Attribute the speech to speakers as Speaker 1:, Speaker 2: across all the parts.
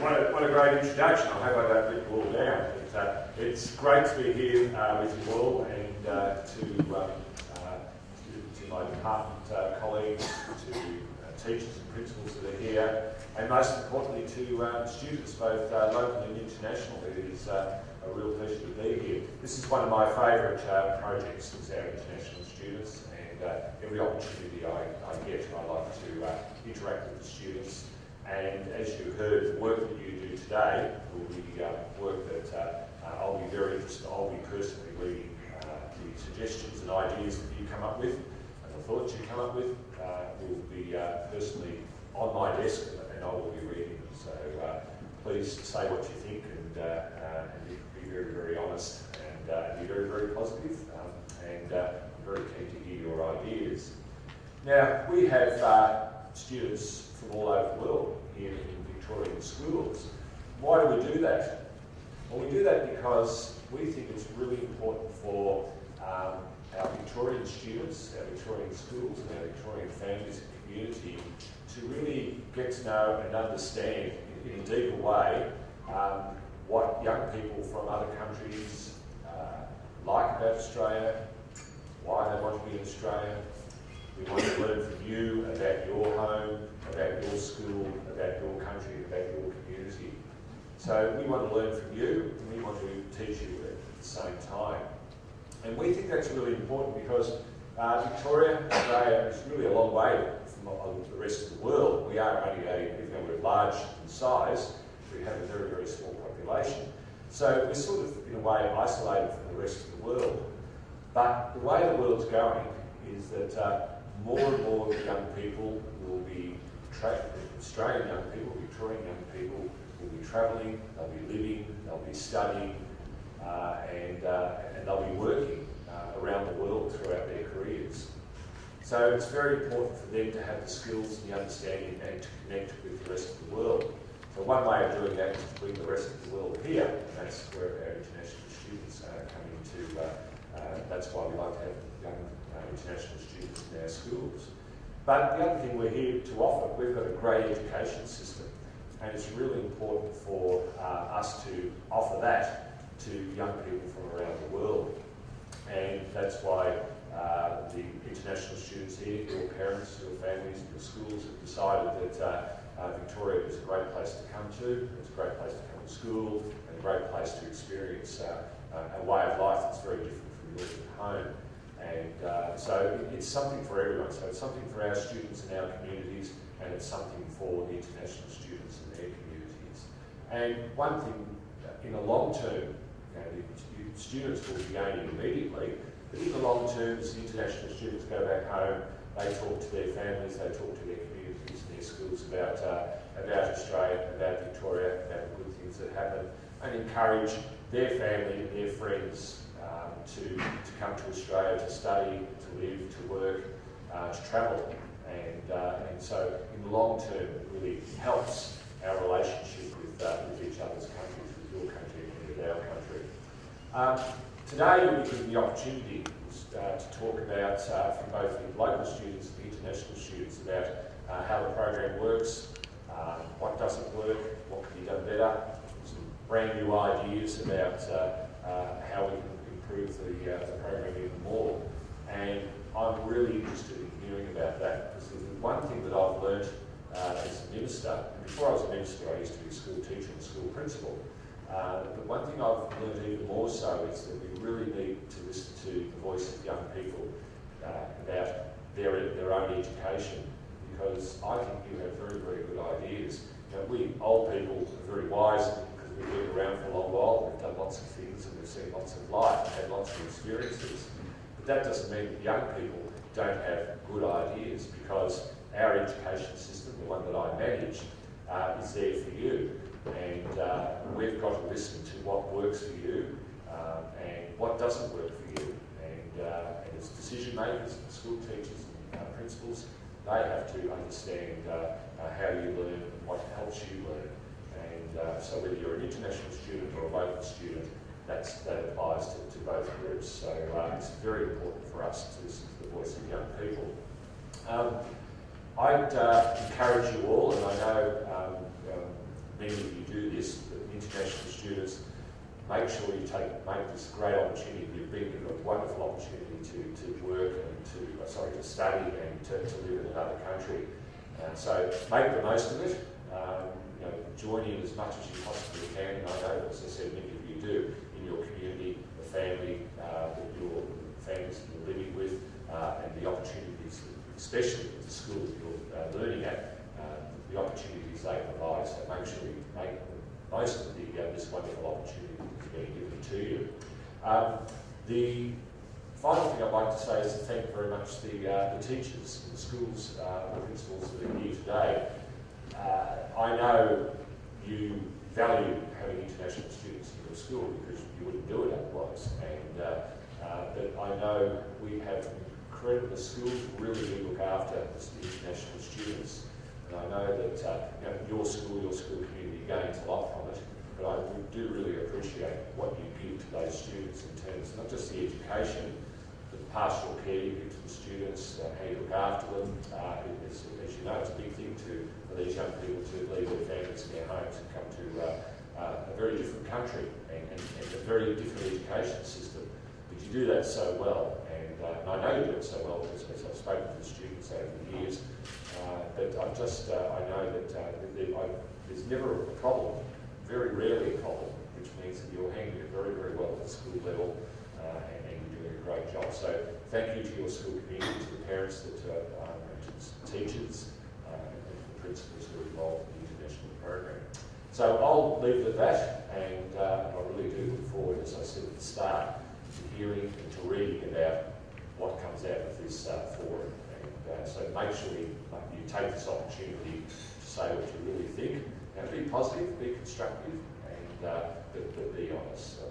Speaker 1: What a great introduction. I hope I don't let you all down. It's great to be here with you all and to my department colleagues, to teachers and principals that are here, and most importantly to students, both local and international. It is a real pleasure to be here. This is one of my favourite projects is our international students, and every opportunity I get, I like to interact with the students. And as you heard, the work that you do today will be work that I'll be very interested. I'll be personally reading the suggestions and ideas that you come up with, and the thoughts you come up with will be personally on my desk, and I will be reading them. So please say what you think, and be very, very honest, and be very, very positive. And I'm very keen to hear your ideas. Now, we have students from all over the world here in Victorian schools. Why do we do that? Well, we do that because we think it's really important for our Victorian students, our Victorian schools and our Victorian families and community to really get to know and understand in a deeper way what young people from other countries like about Australia, why they want to be in Australia. We want to learn from you about your home, about your school, about your country, about your community. So we want to learn from you, and we want to teach you at the same time. And we think that's really important because Victoria, Australia, is really a long way from the rest of the world. We are only even though we're large in size, we have a very, very small population. So we're sort of, in a way, isolated from the rest of the world. But the way the world's going is that more and more young people will be, Australian young people, Victorian young people will be travelling, they'll be living, they'll be studying, and they'll be working around the world throughout their careers. So it's very important for them to have the skills and the understanding and to connect with the rest of the world. So one way of doing that is to bring the rest of the world here, and that's where our international students come into. That's why we like to have young international students in our schools. But the other thing we're here to offer, we've got a great education system, and it's really important for us to offer that to young people from around the world. And that's why the international students here, your parents, your families, your schools have decided that Victoria is a great place to come to, it's a great place to come to school, and a great place to experience a way of life that's very different from yours at home. And so it's something for everyone. So it's something for our students and our communities, and it's something for the international students and their communities. And one thing, in the long term, the students will be gaining immediately, but in the long term, as the international students go back home, they talk to their families, they talk to their communities and their schools about Australia, about Victoria, about the good things that happen, and encourage their family and their friends to come to Australia to study, to live, to work, to travel. And so in the long term, it really helps our relationship with each other's countries, with your country and with our country. Today we'll be given the opportunity to talk about, from both the local students and the international students, about how the program works, what doesn't work, what can be done better, some brand new ideas about how we can improve the program even more. And I'm really interested in hearing about that, because the one thing that I've learnt as a minister, and before I was a minister I used to be a school teacher and school principal, but one thing I've learned even more so is that we really need to listen to the voice of young people about their own education, because I think you have very, very good ideas. We old people are very wise because we've been around for a long while, we've done lots of things and we've seen lots of life and had lots of experiences. But that doesn't mean that young people don't have good ideas, because our education system, the one that I manage, is there for you. And we've got to listen to what works for you and what doesn't work for you. And as decision makers, and school teachers and principals, they have to understand how you learn and what helps you learn. And so whether you're an international student or a local student, that applies to both groups. So it's very important for us to listen to the voice of young people. I'd encourage you all, and I know many of you international students, make sure you make this great opportunity. You've been given a wonderful opportunity to work and to study and to live in another country. So make the most of it. Join in as much as you possibly can. And I know, as I said, many of you do in your community, the family that your families that you're living with, and the opportunities, especially at the school that you're learning at, the opportunities they provide. So make sure you make the most of this wonderful opportunity that's being given to you. The final thing I'd like to say is to thank very much the teachers in the schools, the principals that are here today. I know you value having international students in your school because you wouldn't do it otherwise. But I know we have incredible schools really do look after the international students. And I know that your school community gains a lot from it. But I do really appreciate what you give to those students in terms of not just the education, but the pastoral care you give to the students, how you look after them. As you know, it's a big thing for these young people to leave their families and their homes and come to a very different country and a very different education system. But you do that so well, and I know you do it so well because I've spoken to the students over the years. But I know that there's never a problem, very rarely a problem, which means that you're handling it very, very well at the school level and you're doing a great job. So thank you to your school community, to the parents, and to the teachers, and the principals who are involved in the international program. So I'll leave it at that, and I really do look forward, as I said at the start, to hearing and to reading about what comes out of this forum. And so make sure you take this opportunity to say what you really think. Now, be positive, be constructive, and but be honest. So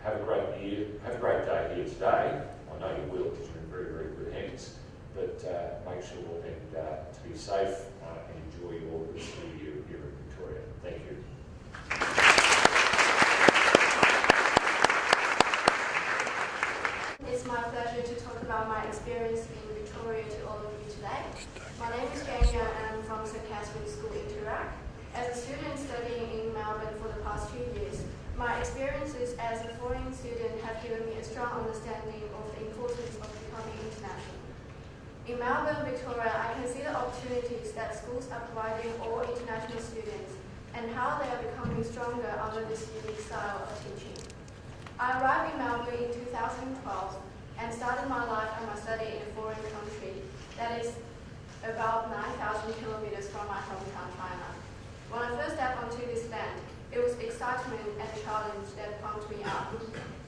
Speaker 1: have a great year, have a great day here today. I know you will because you're in very, very good hands. But make sure to be safe and enjoy your year here in Victoria. Thank you.
Speaker 2: It's my pleasure to talk about my experience in Victoria to all of you today. My name is Jamie and I'm from St Catherine's School in Iraq. As a student studying in Melbourne for the past 2 years, my experiences as a foreign student have given me a strong understanding of the importance of becoming international. In Melbourne, Victoria, I can see the opportunities that schools are providing all international students and how they are becoming stronger under this unique style of teaching. I arrived in Melbourne in 2012 and started my life and my study in a foreign country that is about 9,000 kilometers from my hometown, China. When I first stepped onto this land, it was excitement and challenge that pumped me up.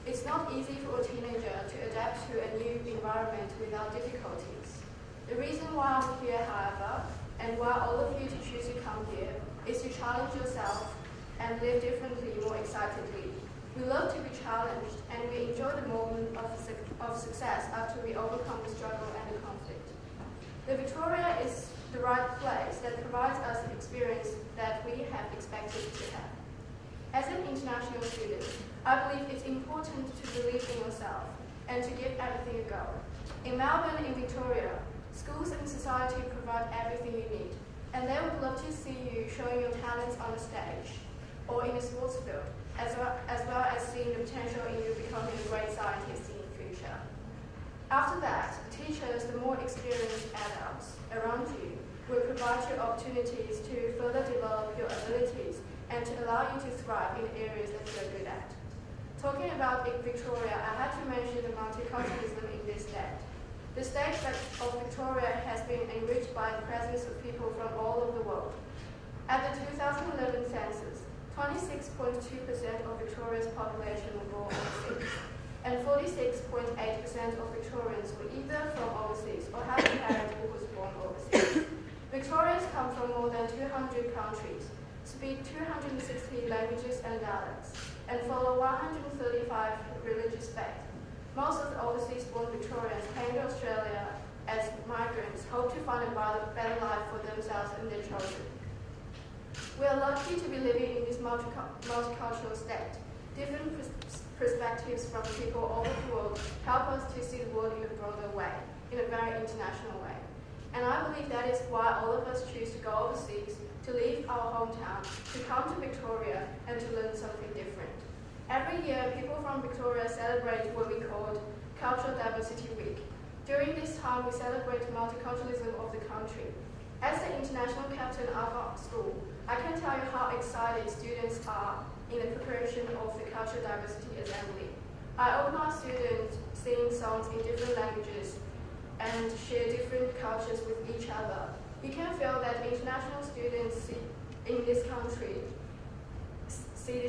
Speaker 2: It's not easy for a teenager to adapt to a new environment without difficulties. The reason why I'm here, however, and why all of you to choose to come here, is to challenge yourself and live differently, more excitedly. We love to be challenged, and we enjoy the moment of success after we overcome the struggle and the conflict. The Victoria is the right place that provides us the experience that we have expected to have. As an international student, I believe it's important to believe in yourself and to give everything a go. In Melbourne, in Victoria, schools and society provide everything you need, and they would love to see you showing your talents on the stage or in the sports field, as well as seeing the potential in you becoming a great scientist in the future. After that, teachers, the more experienced adults around you, will provide you opportunities to further develop your abilities and to allow you to thrive in areas that you're good at. Talking about Victoria, I had to mention the multiculturalism in this state. The state of Victoria has been enriched by the presence of people from all over the world. At the 2011 census, 26.2% of Victoria's population were born overseas, and 46.8% of Victorians were either from overseas or have a parent who was born overseas. Victorians come from more than 200 countries, speak 260 languages and dialects, and follow 135 religious faiths. Most of the overseas-born Victorians came to Australia as migrants, hope to find a better life for themselves and their children. We are lucky to be living in this multicultural state. Different perspectives from people all over the world help us to see the world in a broader way, in a very international way. And I believe that is why all of us choose to go overseas, to leave our hometown, to come to Victoria, and wanted to learn something different. Every year, people from Victoria celebrate what we call Cultural Diversity Week. During this time, we celebrate multiculturalism of the country. As the international captain of our school, I can tell you how excited students are in the preparation of the Cultural Diversity Assembly. I organize students sing songs in different languages and share different cultures with each other. You can feel that international students see this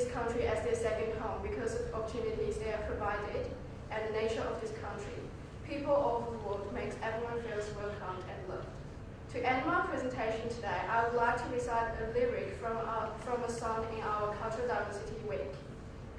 Speaker 2: country as their second home because of opportunities they are provided and the nature of this country. People all over the world makes everyone feel welcomed and loved. To end my presentation today, I would like to recite a lyric from a song in our Cultural Diversity Week.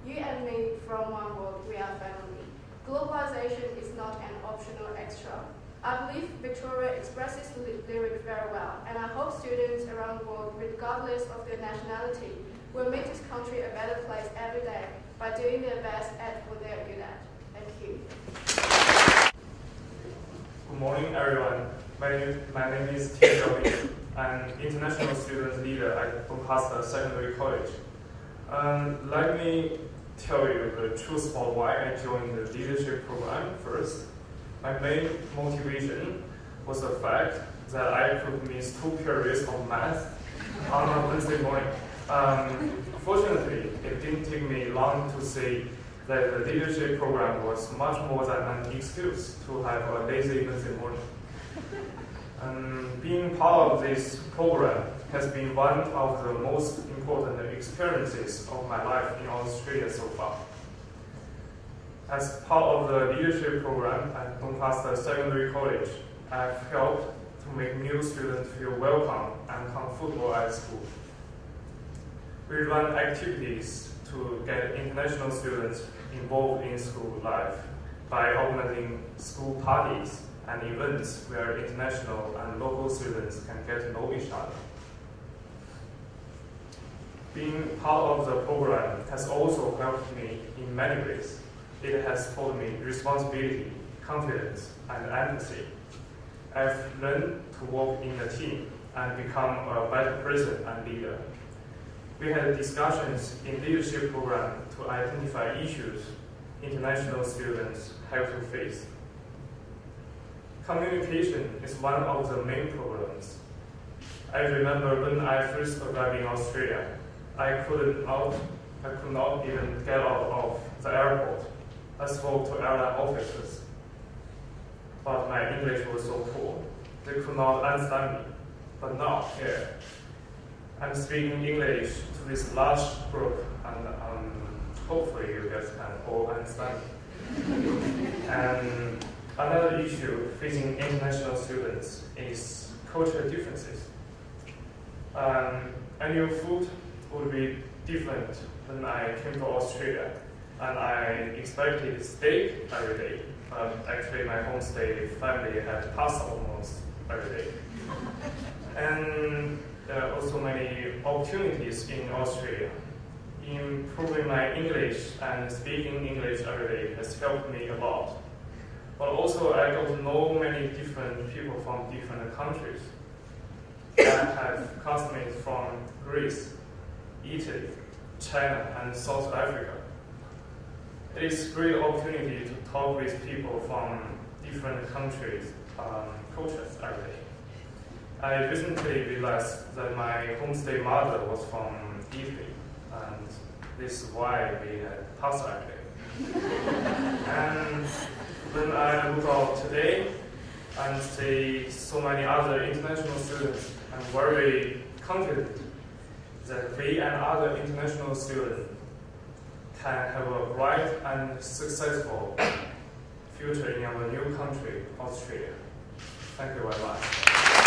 Speaker 2: You and me from one world, we are family. Globalization is not an optional extra. I believe Victoria expresses the lyric very well, and I hope students around the world, regardless of their nationality, will make this country a better place every day by doing their best at what they are good at. Thank you.
Speaker 3: Good morning, everyone. My name is Tian Xiaobi. I'm international student leader at Doncaster Secondary College. Let me tell you the truth about why I joined the leadership program first. My main motivation was the fact that I could miss 2 periods of math on a Wednesday morning. Fortunately, it didn't take me long to see that the leadership program was much more than an excuse to have a lazy Wednesday morning. Being part of this program has been one of the most important experiences of my life in Australia so far. As part of the leadership program at Doncaster Secondary College, I've helped to make new students feel welcome and comfortable at school. We run activities to get international students involved in school life by organizing school parties and events where international and local students can get to know each other. Being part of the program has also helped me in many ways. It has taught me responsibility, confidence, and empathy. I've learned to work in a team and become a better person and leader. We had discussions in leadership program to identify issues international students have to face. Communication is one of the main problems. I remember when I first arrived in Australia, I could not even get out of the airport. I spoke to airline officers, but my English was so poor, they could not understand me. But now, here, I'm speaking English to this large group, and hopefully you guys can all understand me. And another issue facing international students is cultural differences. I knew food would be different when I came to Australia, and I expected steak every day. Actually, my homestay family had pasta almost every day. And there are also many opportunities in Australia. Improving my English and speaking English every day has helped me a lot. But also, I got to know many different people from different countries. I have classmates from Greece, Italy, China, and South Africa. It is a great opportunity to talk with people from different countries, cultures every day. I recently realized that my homestay mother was from Italy, and this is why we had pasta every day. And when I look out today and see so many other international students, I'm very confident that we and other international students can have a bright and successful future in our new country, Australia. Thank you very much.